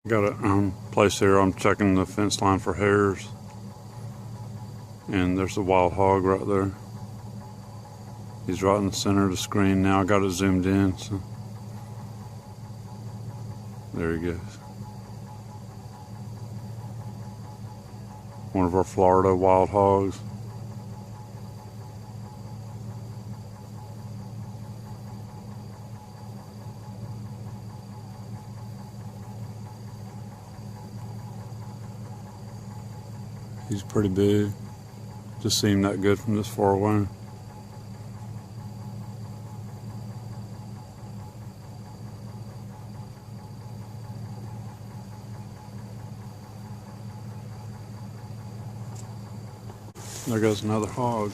Got a place here. I'm checking the fence line for hares, and there's a wild hog right there. He's right in the center of the screen now. I got it zoomed in, so there he goes. One of our Florida wild hogs. He's pretty big. Just seemed that good from this far away. There goes another hog.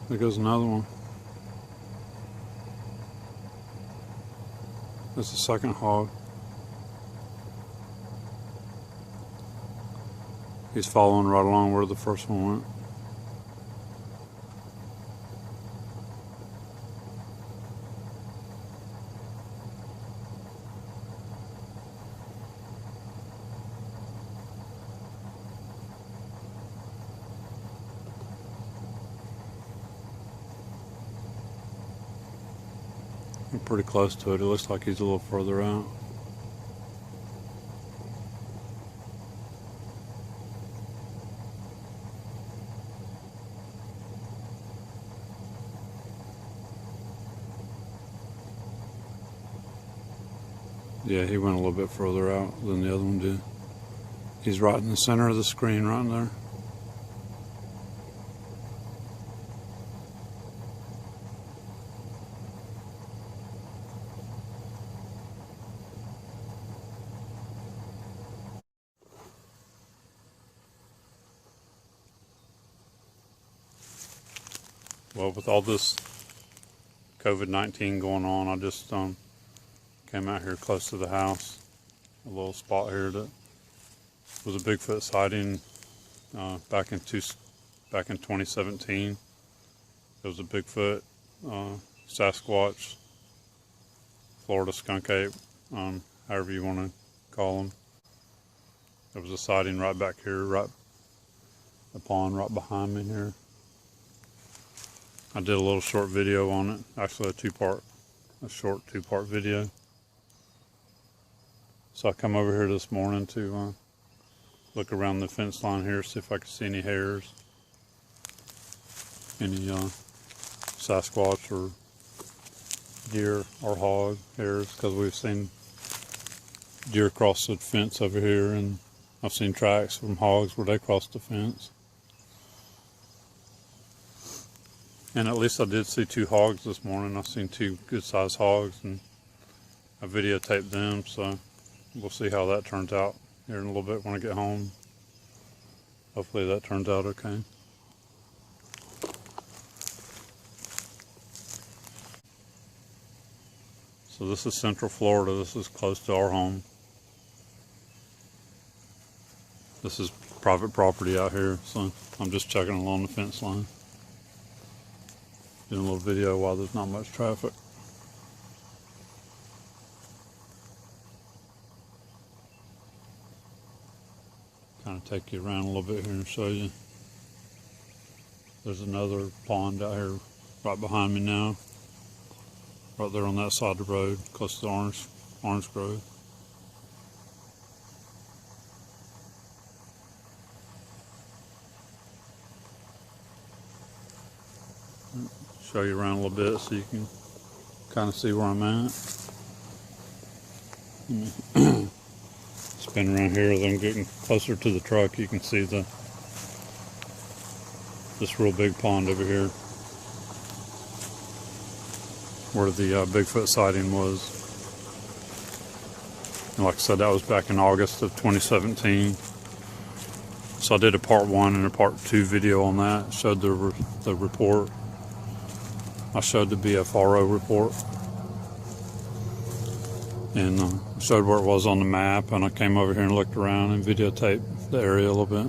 There goes another one. That's the second hog. He's following right along where the first one went. I'm pretty close to it. It looks like he's a little further out. Yeah, he went a little bit further out than the other one did. He's right in the center of the screen right there. Well, with all this COVID-19 going on, I just came out here close to the house, a little spot here that was a Bigfoot sighting back in 2017. It was a Bigfoot, Sasquatch, Florida skunk ape, however you want to call them. There was a sighting right back here, right the pond right behind me here. I did a little short video on it, actually a short two-part video. So I come over here this morning to look around the fence line here, see if I can see any hares, any Sasquatch or deer or hog hairs, because we've seen deer cross the fence over here, and I've seen tracks from hogs where they crossed the fence. And at least I did see two hogs this morning. I've seen two good-sized hogs, and I videotaped them, so we'll see how that turns out here in a little bit when I get home. Hopefully that turns out okay. So this is Central Florida. This is close to our home. This is private property out here, so I'm just checking along the fence line. Doing a little video while there's not much traffic. Kind of take you around a little bit here and show you. There's another pond out here right behind me now. Right there on that side of the road, close to the orange grove. Show you around a little bit so you can kind of see where I'm at. Spin around here as I'm getting closer to the truck. You can see this real big pond over here where the Bigfoot sighting was. And like I said, that was back in August of 2017. So I did a part 1 and a part 2 video on that. Showed the report. I showed the BFRO report and showed where it was on the map, and I came over here and looked around and videotaped the area a little bit.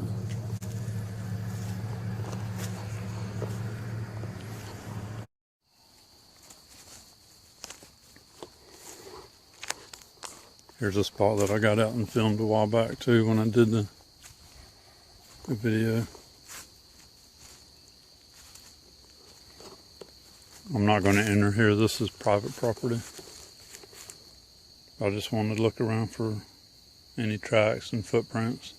Here's a spot that I got out and filmed a while back too when I did the video. I'm not going to enter here. This is private property. I just wanted to look around for any tracks and footprints.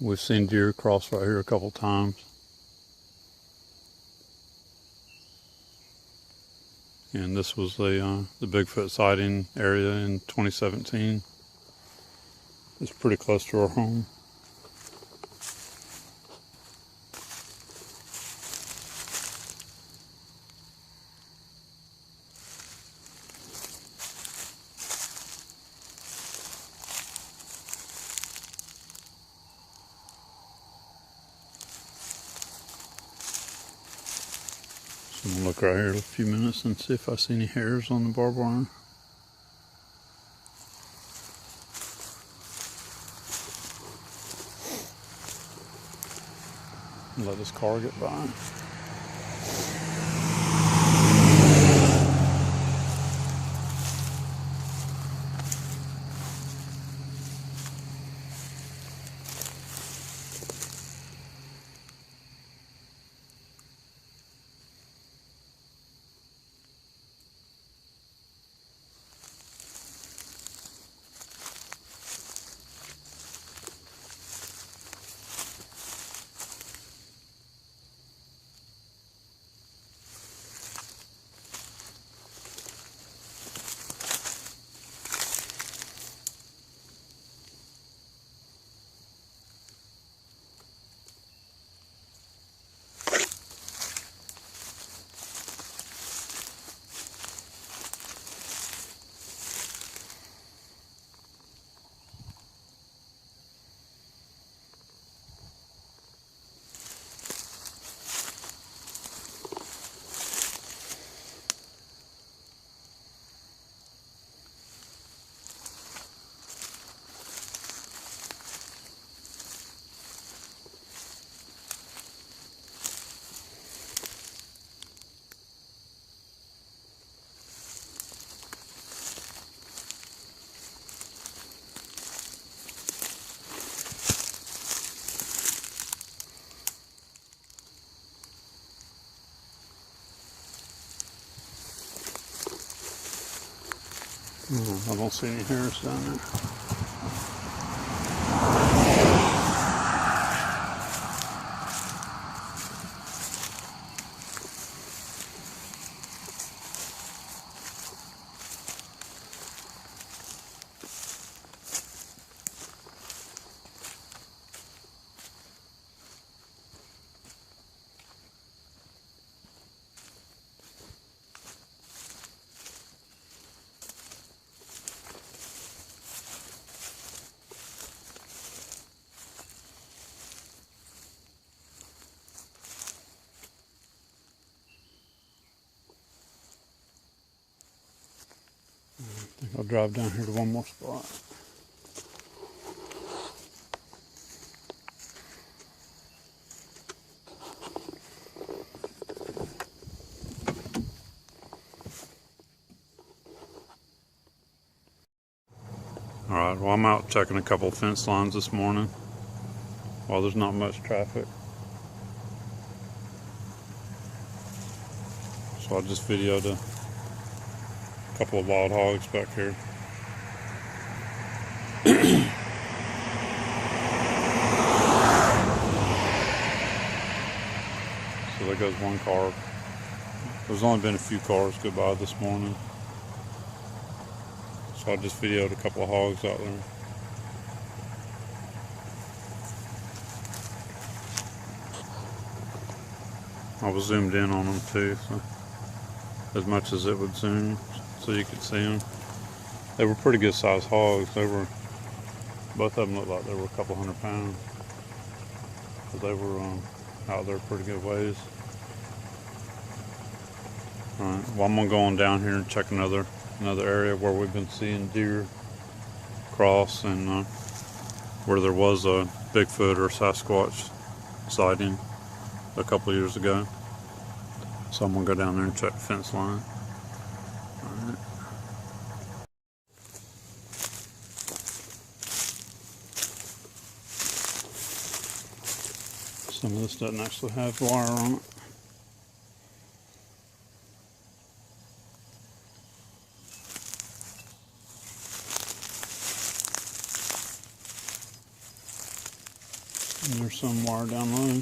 We've seen deer cross right here a couple times. And this was the Bigfoot sighting area in 2017. It's pretty close to our home. I'm gonna look right here in a few minutes and see if I see any hairs on the barbed wire. Let this car get by. I don't see any hairs down there. I think I'll drive down here to one more spot. Alright, well, I'm out checking a couple fence lines this morning while there's not much traffic. So I just videoed a couple of wild hogs back here. So there goes one car. There's only been a few cars go by this morning. So I just videoed a couple of hogs out there. I was zoomed in on them too, so as much as it would zoom, so you could see them. They were pretty good sized hogs. Both of them looked like they were a couple 100 pounds. But they were out there pretty good ways. Alright, well, I'm gonna go on down here and check another another area where we've been seeing deer cross, and where there was a Bigfoot or Sasquatch sighting a couple years ago. So I'm gonna go down there and check the fence line. All right. Some of this doesn't actually have wire on it. And there's some wire down low.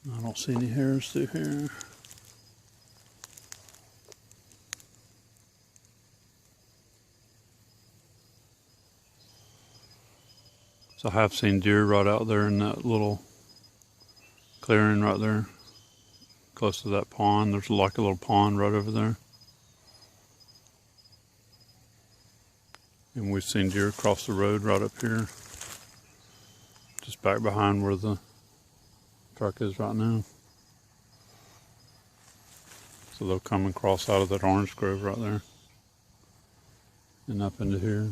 I don't see any hairs through here. So I have seen deer right out there in that little clearing right there, close to that pond. There's like a little pond right over there. And we've seen deer cross the road right up here, just back behind where the truck is right now. So they'll come and cross out of that orange grove right there and up into here.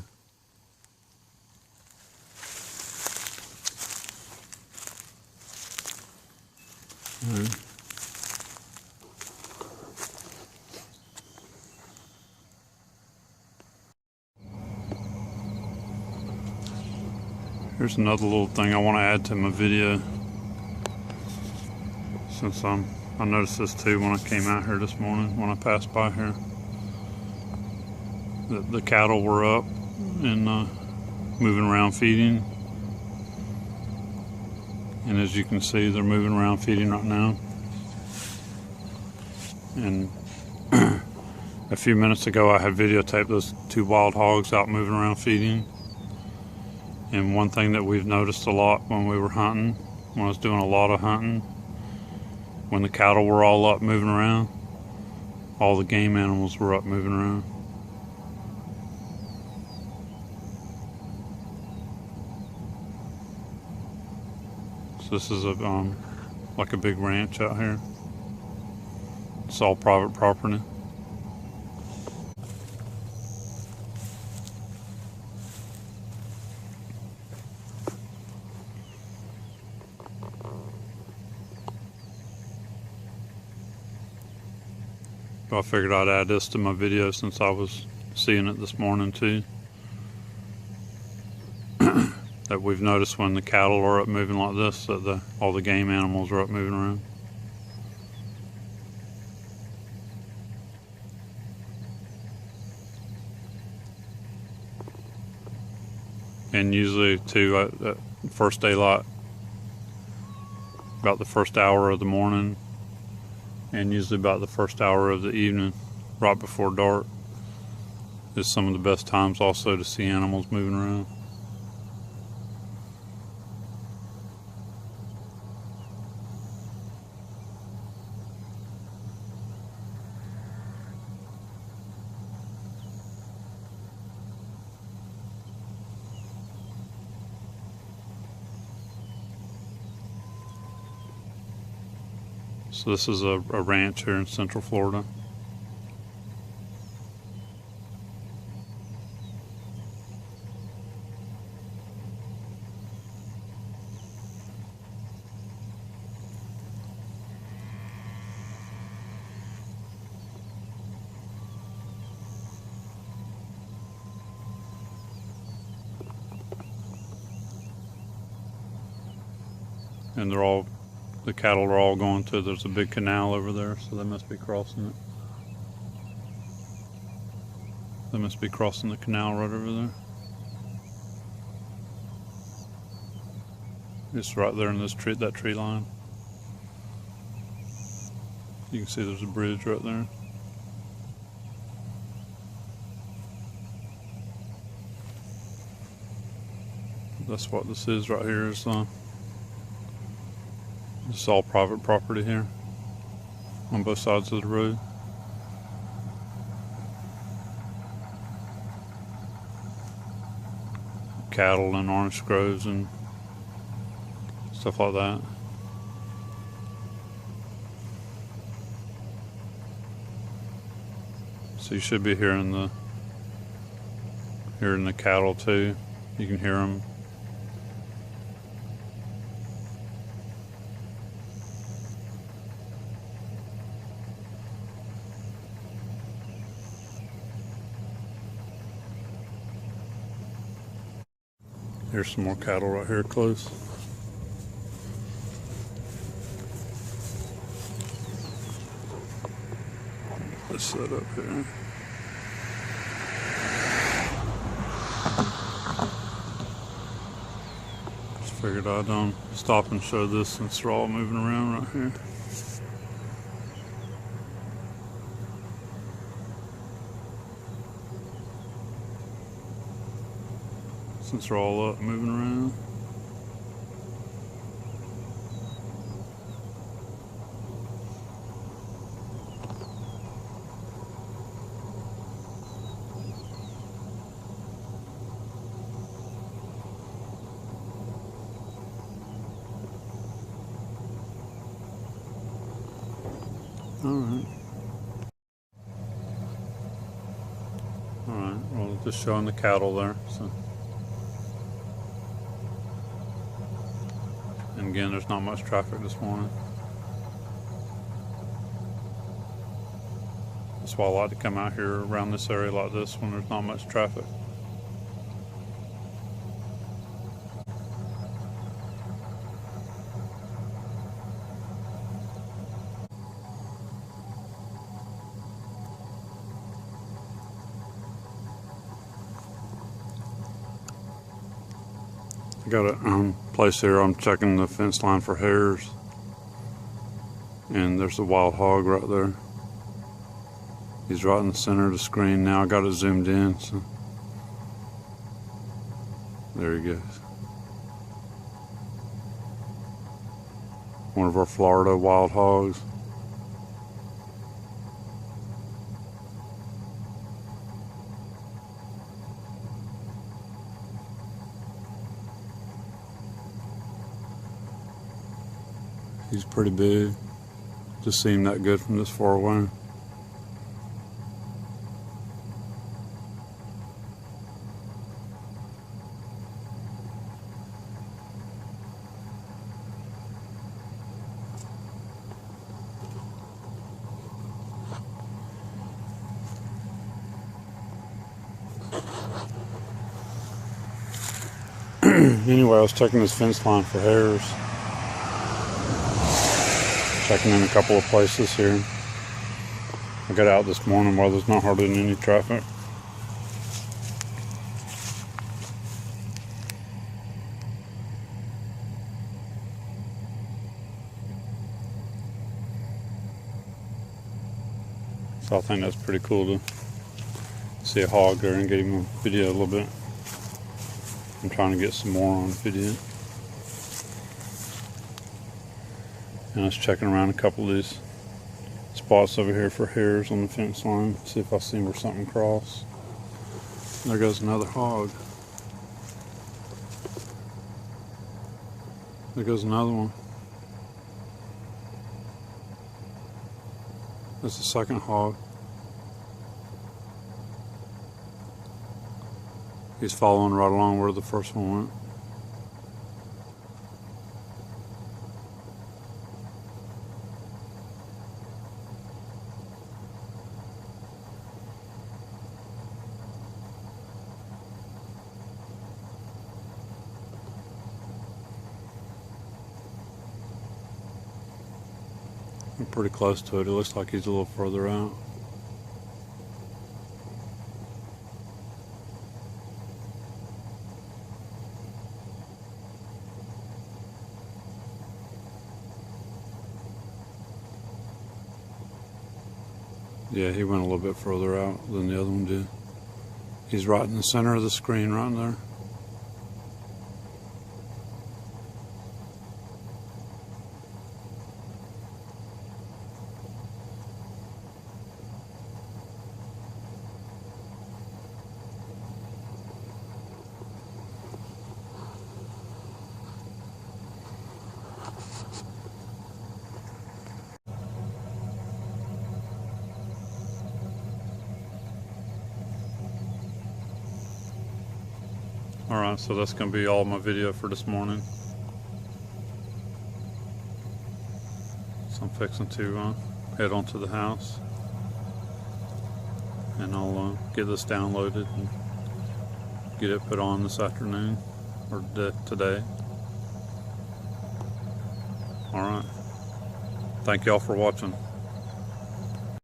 All right. Here's another little thing I want to add to my video, since I noticed this too when I came out here this morning when I passed by here. The cattle were up and moving around feeding, and as you can see, they're moving around feeding right now. And a few minutes ago I had videotaped those two wild hogs out moving around feeding. And one thing that we've noticed a lot when we were hunting, when I was doing a lot of hunting, when the cattle were all up moving around, all the game animals were up moving around. So this is like a big ranch out here. It's all private property. I figured I'd add this to my video since I was seeing it this morning too. That we've noticed when the cattle are up moving like this, that all the game animals are up moving around. And usually too, at first daylight, about the first hour of the morning, and usually about the first hour of the evening, right before dark, is some of the best times also to see animals moving around. So this is a ranch here in Central Florida. And the cattle are all going to, there's a big canal over there, so they must be crossing it. They must be crossing the canal right over there. It's right there in this tree, that tree line. You can see there's a bridge right there. That's what this is right here. Is it's all private property here on both sides of the road. cattle and orange groves and stuff like that. So you should be hearing the cattle too. You can hear them. Here's some more cattle right here close. Let's set up here. Just figured I'd stop and show this since they're all moving around right here. Since they're all up moving around. Alright. Alright, well, just showing the cattle there. So. And again, there's not much traffic this morning. That's why I like to come out here around this area like this when there's not much traffic. I got a place here, I'm checking the fence line for hares. And there's a wild hog right there. He's right in the center of the screen now. I got it zoomed in, so there he goes. One of our Florida wild hogs. He's pretty big. Just seemed that good from this far away. Anyway, I was checking this fence line for hares. Checking in a couple of places here. I got out this morning while there's not hardly any traffic. So I think that's pretty cool to see a hog there and get him on video a little bit. I'm trying to get some more on video. And I was checking around a couple of these spots over here for hares on the fence line. See if I see where something cross. There goes another hog. There goes another one. That's the second hog. He's following right along where the first one went. We're pretty close to it. It looks like he's a little further out. Yeah, he went a little bit further out than the other one did. He's right in the center of the screen right there. Alright, so that's going to be all my video for this morning. So I'm fixing to head on to the house, and I'll get this downloaded and get it put on this afternoon or today. Alright, thank y'all for watching.